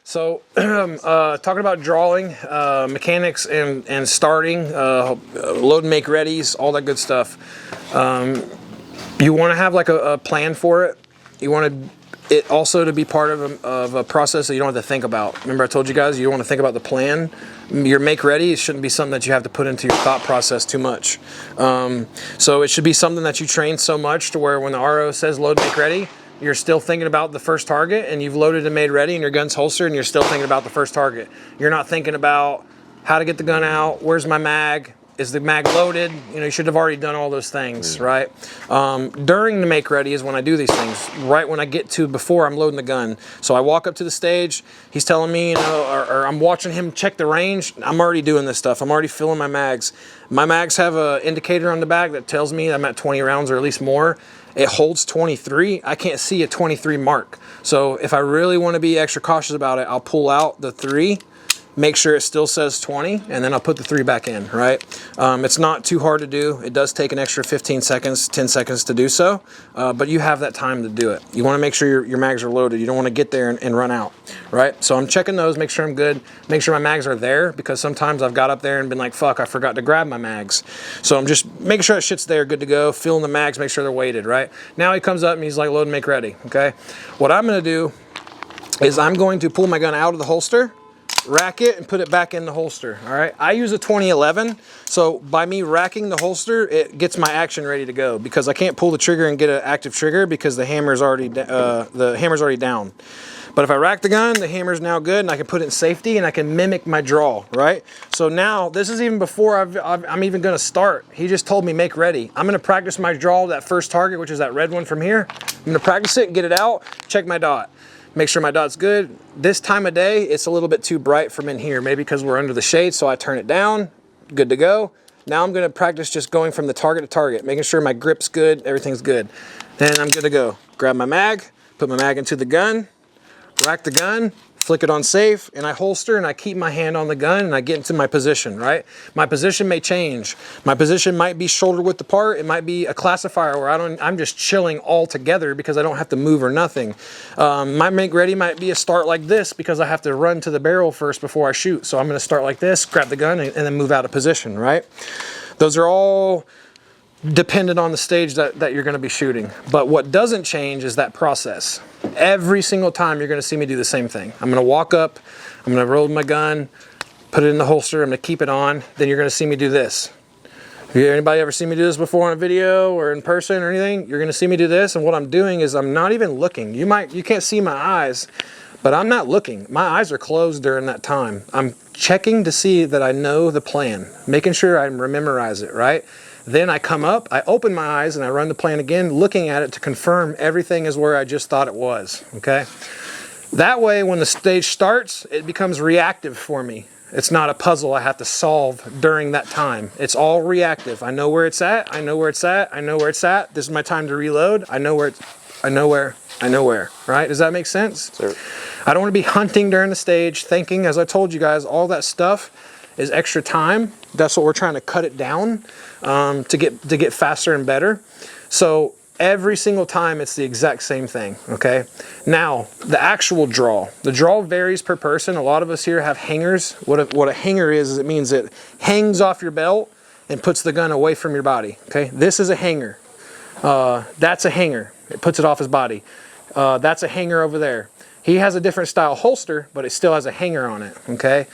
So, talking about drawing, mechanics and starting, load and make readies, all that good stuff. You want to have like a plan for it. You want it also to be part of a process that you don't have to think about. Remember I told you guys, you don't want to think about the plan. Your make ready, it shouldn't be something that you have to put into your thought process too much. So it should be something that you train so much to where when the RO says load, make ready, you're still thinking about the first target, and you've loaded and made ready and your gun's holstered and you're still thinking about the first target. You're not thinking about how to get the gun out, where's my mag, is the mag loaded? You know, you should have already done all those things, right? During the make ready is when I do these things, right when I get to before I'm loading the gun. So I walk up to the stage, he's telling me, you know, or I'm watching him check the range. I'm already doing this stuff. I'm already filling my mags. My mags have an indicator on the back that tells me I'm at 20 rounds or at least more. It holds 23. I can't see a 23 mark. So if I really want to be extra cautious about it, I'll pull out the 3, make sure it still says 20, and then I'll put the 3 back in, right? It's not too hard to do. It does take an extra 15 seconds, 10 seconds to do so, but you have that time to do it. You want to make sure your mags are loaded. You don't want to get there and run out, right? So I'm checking those, make sure I'm good, make sure my mags are there, because sometimes I've got up there and been like, fuck, I forgot to grab my mags. So I'm just making sure that shit's there, good to go, filling the mags, make sure they're weighted, right? Now he comes up and he's like, load and make ready, okay? What I'm going to do is I'm going to pull my gun out of the holster, rack it, and put it back in the holster. All right, I use a 2011, so by me racking the holster, it gets my action ready to go, because I can't pull the trigger and get an active trigger because the hammer's already down. But if I rack the gun, the hammer's now good, and I can put it in safety, and I can mimic my draw, right? So now, this is even before I'm even gonna start. He just told me make ready. I'm gonna practice my draw, that first target, which is that red one from here. I'm gonna practice it, get it out, check my dot. Make sure my dot's good. This time of day, it's a little bit too bright from in here, maybe because we're under the shade, so I turn it down, good to go. Now I'm gonna practice just going from the target to target, making sure my grip's good, everything's good. Then I'm good to go. Grab my mag, put my mag into the gun, rack the gun, flick it on safe, and I holster and I keep my hand on the gun and I get into my position, right? My position may change. My position might be shoulder width apart. It might be a classifier where I'm just chilling all together because I don't have to move or nothing. My make ready might be a start like this because I have to run to the barrel first before I shoot. So I'm gonna start like this, grab the gun, and then move out of position, right? Those are all dependent on the stage that you're gonna be shooting. But what doesn't change is that process. Every single time you're gonna see me do the same thing. I'm gonna walk up, I'm gonna roll my gun, put it in the holster, I'm gonna keep it on, then you're gonna see me do this. Anybody ever seen me do this before on a video or in person or anything? You're gonna see me do this, and what I'm doing is I'm not even looking. You can't see my eyes, but I'm not looking. My eyes are closed during that time. I'm checking to see that I know the plan, making sure I memorize it, right? Then I come up, I open my eyes, and I run the plan again, looking at it to confirm everything is where I just thought it was, okay? That way, when the stage starts, it becomes reactive for me. It's not a puzzle I have to solve during that time. It's all reactive. I know where it's at, I know where it's at, I know where it's at. This is my time to reload. I know where, right? Does that make sense? Sure. I don't want to be hunting during the stage, thinking, as I told you guys, all that stuff is extra time. That's what we're trying to cut it down to get faster and better. So every single time it's the exact same thing, okay? Now, the actual draw. The draw varies per person. A lot of us here have hangers. What a hanger is it means it hangs off your belt and puts the gun away from your body, okay? This is a hanger. That's a hanger. It puts it off his body. That's a hanger over there. He has a different style holster, but it still has a hanger on it, okay?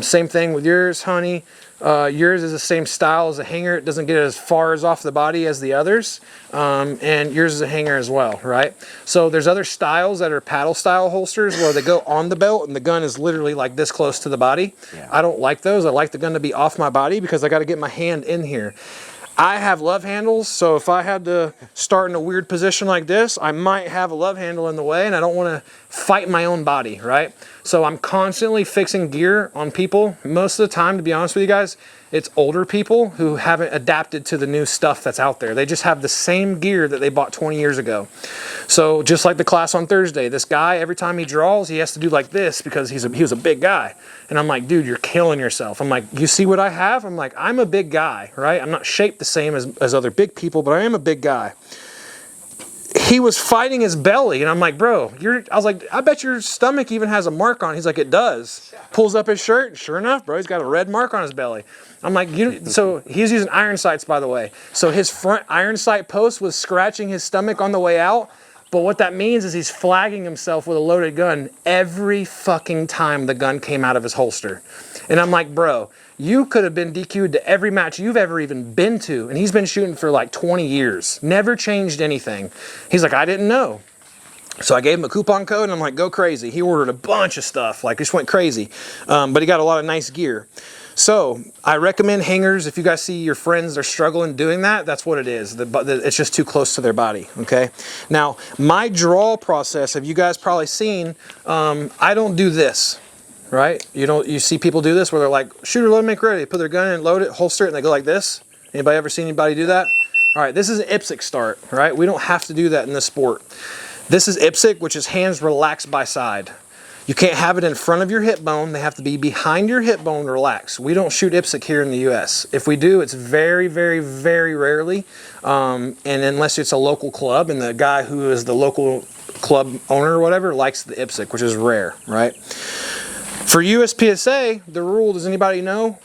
Same thing with yours, honey. Yours is the same style as a hanger. It doesn't get as far as off the body as the others. And yours is a hanger as well, right? So there's other styles that are paddle style holsters where they go on the belt and the gun is literally like this close to the body. Yeah. I don't like those. I like the gun to be off my body because I got to get my hand in here. I have love handles, so if I had to start in a weird position like this, I might have a love handle in the way, and I don't want to fight my own body, right? So I'm constantly fixing gear on people. Most of the time, to be honest with you guys, it's older people who haven't adapted to the new stuff that's out there. They just have the same gear that they bought 20 years ago. So just like the class on Thursday, this guy, every time he draws, he has to do like this because he was a big guy. And I'm like, dude, you're killing yourself. I'm like, you see what I have? I'm like, I'm a big guy, right? I'm not shaped the same as other big people, but I am a big guy. he was fighting his belly, and I'm like, bro, I was like, I bet your stomach even has a mark on it. He's like, it does. Pulls up his shirt, and sure enough, bro, he's got a red mark on his belly. I'm like, so he's using iron sights, by the way. So his front iron sight post was scratching his stomach on the way out. But what that means is he's flagging himself with a loaded gun every fucking time the gun came out of his holster. And I'm like, bro, you could have been DQ'd to every match you've ever even been to. And he's been shooting for like 20 years. Never changed anything. He's like, I didn't know. So I gave him a coupon code, and I'm like, go crazy. He ordered a bunch of stuff, like just went crazy. But he got a lot of nice gear. So I recommend hangers. If you guys see your friends are struggling doing that, that's what it is. It's just too close to their body, okay? Now, my draw process, have you guys probably seen, I don't do this, right? You see people do this where they're like, shooter, load, make ready. They put their gun in, load it, holster it, and they go like this. Anybody ever seen anybody do that? All right, this is an IPSC start, right? We don't have to do that in this sport. This is IPSC, which is hands relaxed by side. You can't have it in front of your hip bone. They have to be behind your hip bone relaxed. We don't shoot IPSC here in the US. If we do, it's very, very, very rarely. And unless it's a local club and the guy who is the local club owner or whatever likes the IPSC, which is rare, right? For USPSA, the rule, does anybody know?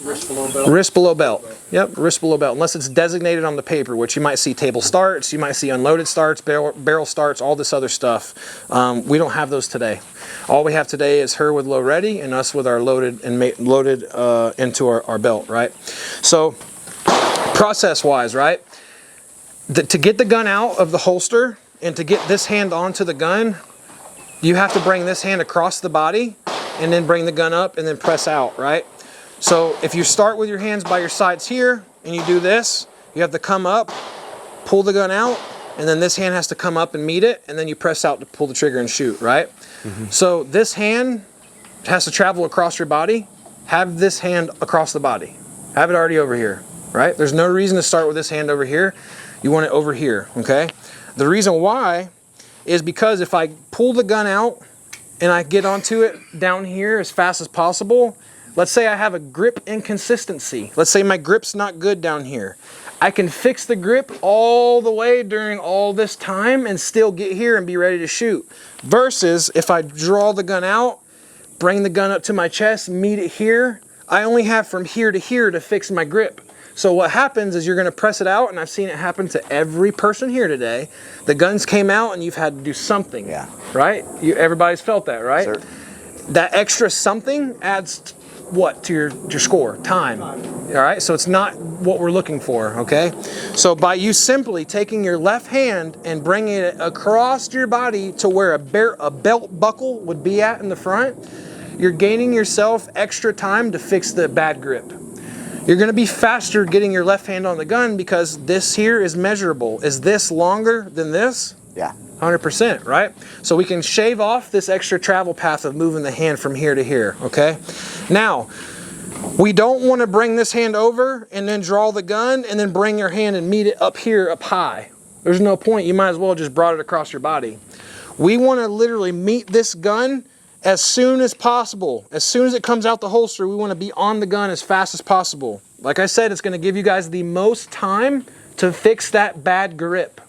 Wrist below belt. Wrist below belt. Yep, wrist below belt. Unless it's designated on the paper, which you might see table starts, you might see unloaded starts, barrel starts, all this other stuff. We don't have those today. All we have today is her with low ready and us with our loaded and loaded into our belt, right? So process-wise, right? To get the gun out of the holster and to get this hand onto the gun, you have to bring this hand across the body and then bring the gun up and then press out, right? So if you start with your hands by your sides here and you do this, you have to come up, pull the gun out, and then this hand has to come up and meet it, and then you press out to pull the trigger and shoot, right? Mm-hmm. So this hand has to travel across your body. Have this hand across the body. Have it already over here, right? There's no reason to start with this hand over here. You want it over here, okay? The reason why is because if I pull the gun out and I get onto it down here as fast as possible, let's say I have a grip inconsistency. Let's say my grip's not good down here. I can fix the grip all the way during all this time and still get here and be ready to shoot. Versus if I draw the gun out, bring the gun up to my chest, meet it here, I only have from here to here to fix my grip. So what happens is you're going to press it out, and I've seen it happen to every person here today. The guns came out and you've had to do something, yeah, right? Everybody's felt that, right? Sure. That extra something adds what to your score? Time. All right, so it's not what we're looking for, okay? So by you simply taking your left hand and bringing it across your body to where a belt buckle would be at in the front, you're gaining yourself extra time to fix the bad grip. You're going to be faster getting your left hand on the gun because this here is measurable. Is this longer than this? Yeah. 100%, right? So we can shave off this extra travel path of moving the hand from here to here, okay? Now, we don't want to bring this hand over and then draw the gun and then bring your hand and meet it up here, up high. There's no point. You might as well just brought it across your body. We want to literally meet this gun as soon as possible. As soon as it comes out the holster, we want to be on the gun as fast as possible. Like I said, it's going to give you guys the most time to fix that bad grip.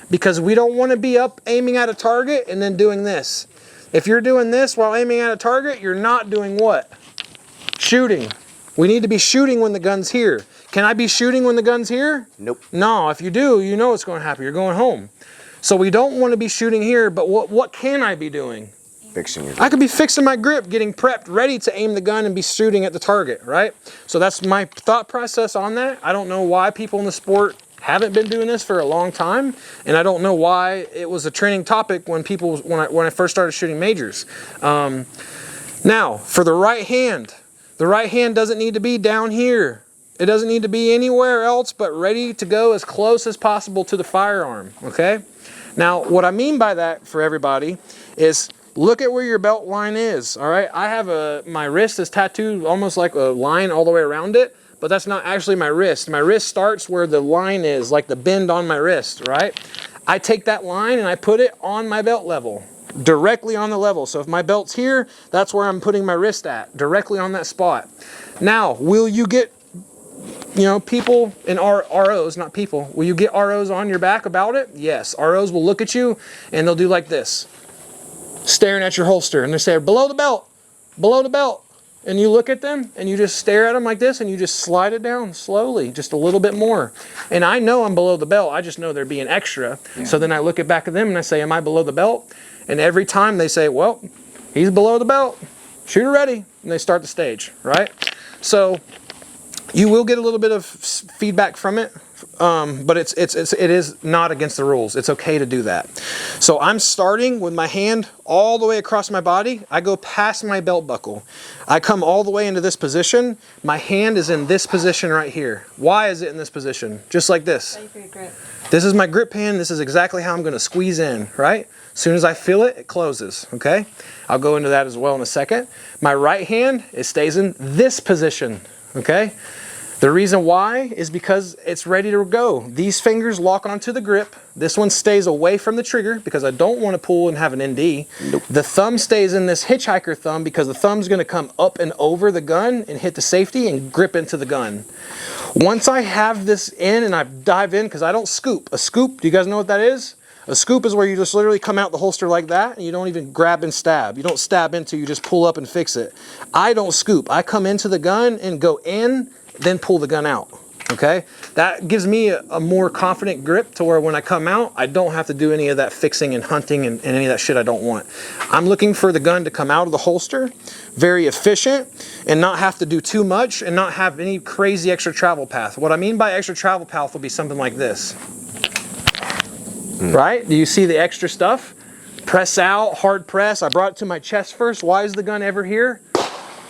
Because we don't want to be up aiming at a target and then doing this. If you're doing this while aiming at a target, you're not doing what? Shooting. We need to be shooting when the gun's here. Can I be shooting when the gun's here? Nope. No, if you do, you know what's going to happen. You're going home. So we don't want to be shooting here, but what can I be doing? Fixing your grip. I could be fixing my grip, getting prepped, ready to aim the gun and be shooting at the target, right? So that's my thought process on that. I don't know why people in the sport haven't been doing this for a long time, and I don't know why it was a trending topic when I first started shooting majors. Now, for the right hand doesn't need to be down here. It doesn't need to be anywhere else but ready to go as close as possible to the firearm, okay? Now, what I mean by that for everybody is look at where your belt line is, all right? I have my wrist is tattooed almost like a line all the way around it, but that's not actually my wrist. My wrist starts where the line is, like the bend on my wrist, right? I take that line and I put it on my belt level, directly on the level. So if my belt's here, that's where I'm putting my wrist at, directly on that spot. Now, will you get you know, people in ROs, not people, will you get ROs on your back about it? Yes. ROs will look at you and they'll do like this, staring at your holster, and they say, below the belt, below the belt. And you look at them and you just stare at them like this and you just slide it down slowly, just a little bit more. And I know I'm below the belt. I just know they're being extra. Yeah. So then I look back at them and I say, am I below the belt? And every time they say, well, he's below the belt. Shooter ready. And they start the stage, right? So you will get a little bit of feedback from it. But it is not against the rules. It's okay to do that. So I'm starting with my hand all the way across my body. I go past my belt buckle. I come all the way into this position. My hand is in this position right here. Why is it in this position? Just like this. This is my grip hand. This is exactly how I'm going to squeeze in, right? As soon as I feel it, it closes, okay? I'll go into that as well in a second. My right hand, it stays in this position, okay? The reason why is because it's ready to go. These fingers lock onto the grip. This one stays away from the trigger because I don't want to pull and have an ND. Nope. The thumb stays in this hitchhiker thumb because the thumb's going to come up and over the gun and hit the safety and grip into the gun. Once I have this in and I dive in, because I don't scoop. A scoop, do you guys know what that is? A scoop is where you just literally come out the holster like that and you don't even grab and stab. You don't stab into, you just pull up and fix it. I don't scoop. I come into the gun and go in, then pull the gun out, okay? That gives me a more confident grip to where when I come out, I don't have to do any of that fixing and hunting and any of that shit I don't want. I'm looking for the gun to come out of the holster, very efficient, and not have to do too much and not have any crazy extra travel path. What I mean by extra travel path will be something like this. Right? Do you see the extra stuff? Press out, hard press. I brought it to my chest first. Why is the gun ever here?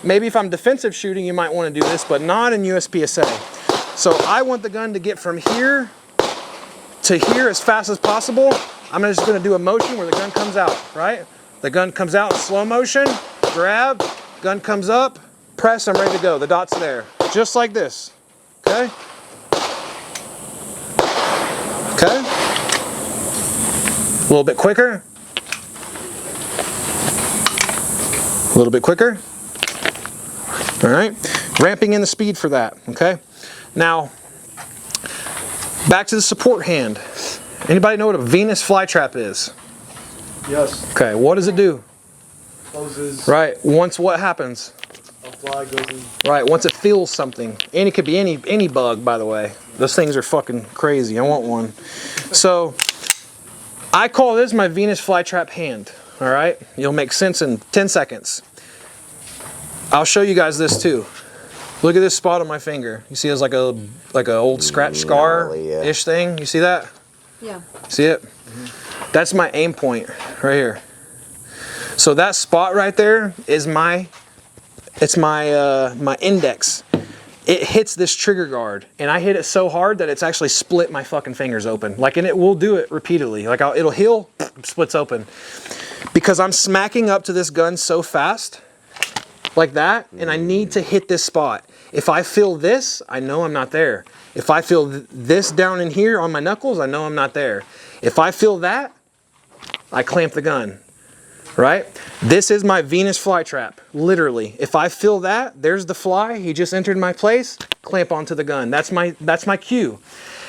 Maybe if I'm defensive shooting, you might want to do this, but not in USPSA. So I want the gun to get from here to here as fast as possible. I'm just going to do a motion where the gun comes out, right? The gun comes out in slow motion, grab, gun comes up, press, I'm ready to go. The dot's there. Just like this, okay? Okay? A little bit quicker. A little bit quicker. All right, ramping in the speed for that, okay? Now, back to the support hand. Anybody know what a Venus flytrap is? Yes. Okay, what does it do? Closes. Right, once what happens? A fly goes in. Right, once it feels something. And it could be any bug, by the way. Those things are fucking crazy, I want one. So, I call this my Venus flytrap hand, all right? You'll make sense in 10 seconds. I'll show you guys this too. Look at this spot on my finger. You see it's like a old scratch scar-ish thing? You see that? Yeah. See it? Mm-hmm. That's my aim point right here. So that spot right there is my index. It hits this trigger guard, and I hit it so hard that it's actually split my fucking fingers open. Like, and it will do it repeatedly. Like, it'll heal, splits open. Because I'm smacking up to this gun so fast, like that, and I need to hit this spot. If I feel this, I know I'm not there. If I feel this down in here on my knuckles, I know I'm not there. If I feel that, I clamp the gun, right? This is my Venus flytrap, literally. If I feel that, there's the fly, he just entered my place, clamp onto the gun. That's my cue.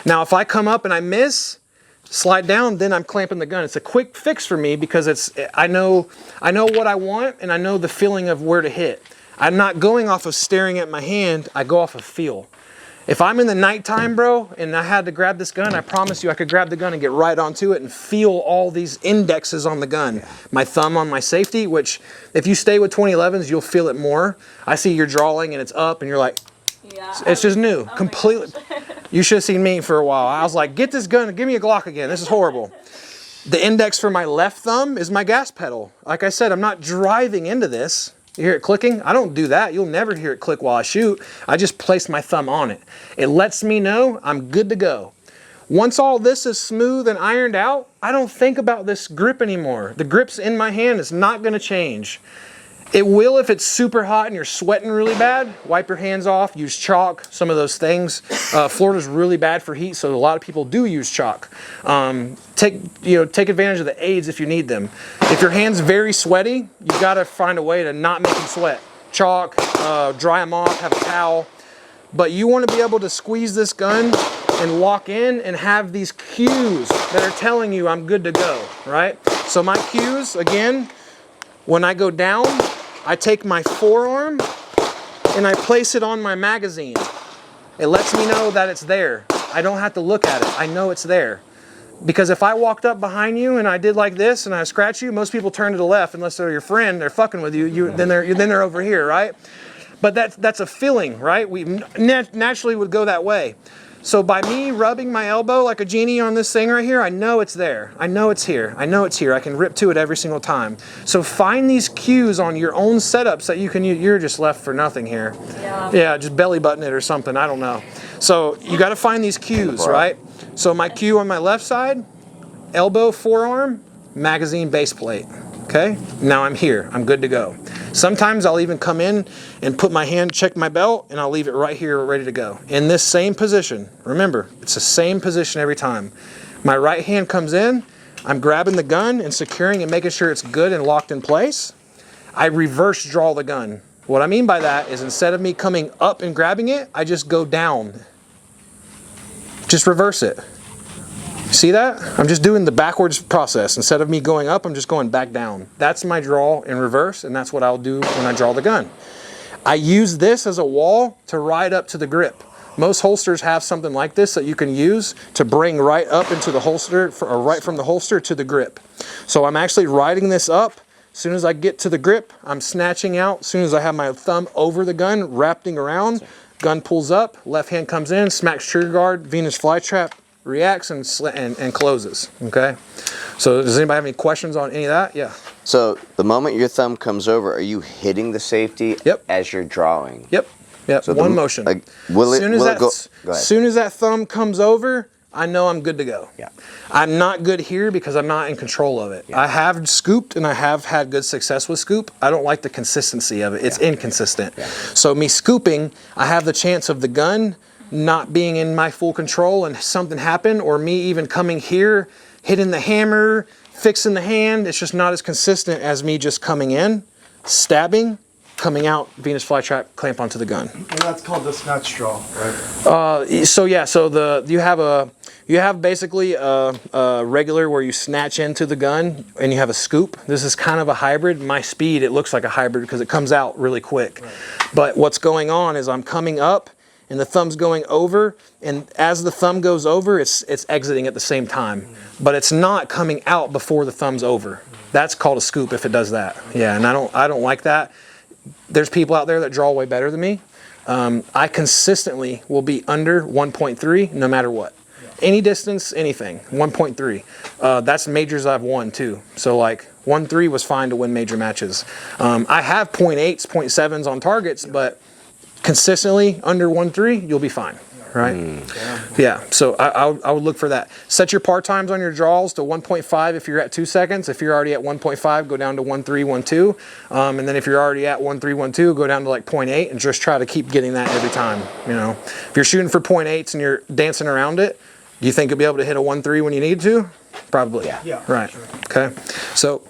Now, if I come up and I miss, slide down, then I'm clamping the gun. It's a quick fix for me because I know what I want and I know the feeling of where to hit. I'm not going off of staring at my hand, I go off of feel. If I'm in the nighttime, bro, and I had to grab this gun, I promise you I could grab the gun and get right onto it and feel all these indexes on the gun. My thumb on my safety, which if you stay with 2011s, you'll feel it more. I see you're drawing and it's up and you're like, yeah, it's just new, completely. You should have seen me for a while. I was like, get this gun, give me a Glock again. This is horrible. The index for my left thumb is my gas pedal. Like I said, I'm not driving into this. You hear it clicking? I don't do that. You'll never hear it click while I shoot. I just place my thumb on it. It lets me know I'm good to go. Once all this is smooth and ironed out, I don't think about this grip anymore. The grip's in my hand. It's not going to change. It will if it's super hot and you're sweating really bad. Wipe your hands off, use chalk, some of those things. Florida's really bad for heat, so a lot of people do use chalk. Take advantage of the aids if you need them. If your hand's very sweaty, you gotta find a way to not make them sweat. Chalk, dry them off, have a towel. but you want to be able to squeeze this gun and lock in and have these cues that are telling you I'm good to go, right? So my cues, again, when I go down, I take my forearm and I place it on my magazine. It lets me know that it's there. I don't have to look at it. I know it's there. Because if I walked up behind you and I did like this and I scratch you, most people turn to the left unless they're your friend, they're fucking with you, then they're over here, right? But that's a feeling, right? We naturally would go that way. So by me rubbing my elbow like a genie on this thing right here, I know it's there. I know it's here. I know it's here. I can rip to it every single time. So find these cues on your own setups that you can use. You're just left for nothing here. Yeah, just belly button it or something. I don't know. So you got to find these cues, right? So my cue on my left side, elbow, forearm, magazine, base plate. Okay, now I'm here. I'm good to go. Sometimes I'll even come in and put my hand, check my belt, and I'll leave it right here ready to go. In this same position. Remember, it's the same position every time. My right hand comes in, I'm grabbing the gun and securing and making sure it's good and locked in place. I reverse draw the gun. What I mean by that is instead of me coming up and grabbing it, I just go down. Just reverse it. See that? I'm just doing the backwards process. Instead of me going up, I'm just going back down. That's my draw in reverse, and that's what I'll do when I draw the gun. I use this as a wall to ride up to the grip. Most holsters have something like this that you can use to bring right up into the holster, or right from the holster to the grip. So I'm actually riding this up. As soon as I get to the grip, I'm snatching out. As soon as I have my thumb over the gun, wrapping around, gun pulls up, left hand comes in, smacks trigger guard, Venus flytrap, reacts and closes. Okay, so does anybody have any questions on any of that? Yeah. So the moment your thumb comes over, are you hitting the safety as you're drawing? Yep. So one motion. As soon as that thumb comes over, I know I'm good to go. Yeah. I'm not good here because I'm not in control of it. I have scooped and I have had good success with scoop. I don't like the consistency of it. It's inconsistent. So me scooping, I have the chance of the gun not being in my full control and something happen, or me even coming here, hitting the hammer, fixing the hand. It's just not as consistent as me just coming in, stabbing, coming out, Venus flytrap, clamp onto the gun. And that's called the snatch draw, right? You have basically a regular where you snatch into the gun and you have a scoop. This is kind of a hybrid. My speed, it looks like a hybrid because it comes out really quick. Right. But what's going on is I'm coming up and the thumb's going over, and as the thumb goes over, it's exiting at the same time. But it's not coming out before the thumb's over. That's called a scoop if it does that. Yeah, and I don't like that. There's people out there that draw way better than me. I consistently will be under 1.3 no matter what. Any distance, anything, 1.3. That's majors I've won too. So like 1.3 was fine to win major matches. I have 0.8s, 0.7s on targets, but consistently under 1.3, you'll be fine, right? Yeah, so I would look for that. Set your par times on your draws to 1.5 if you're at 2 seconds. If you're already at 1.5, go down to 1.3, 1.2. And then if you're already at 1.3, 1.2, go down to like 0.8 and just try to keep getting that every time, you know. If you're shooting for 0.8s and you're dancing around it, do you think you'll be able to hit a 1.3 when you need to? Probably. Yeah. Right. Sure. Okay. So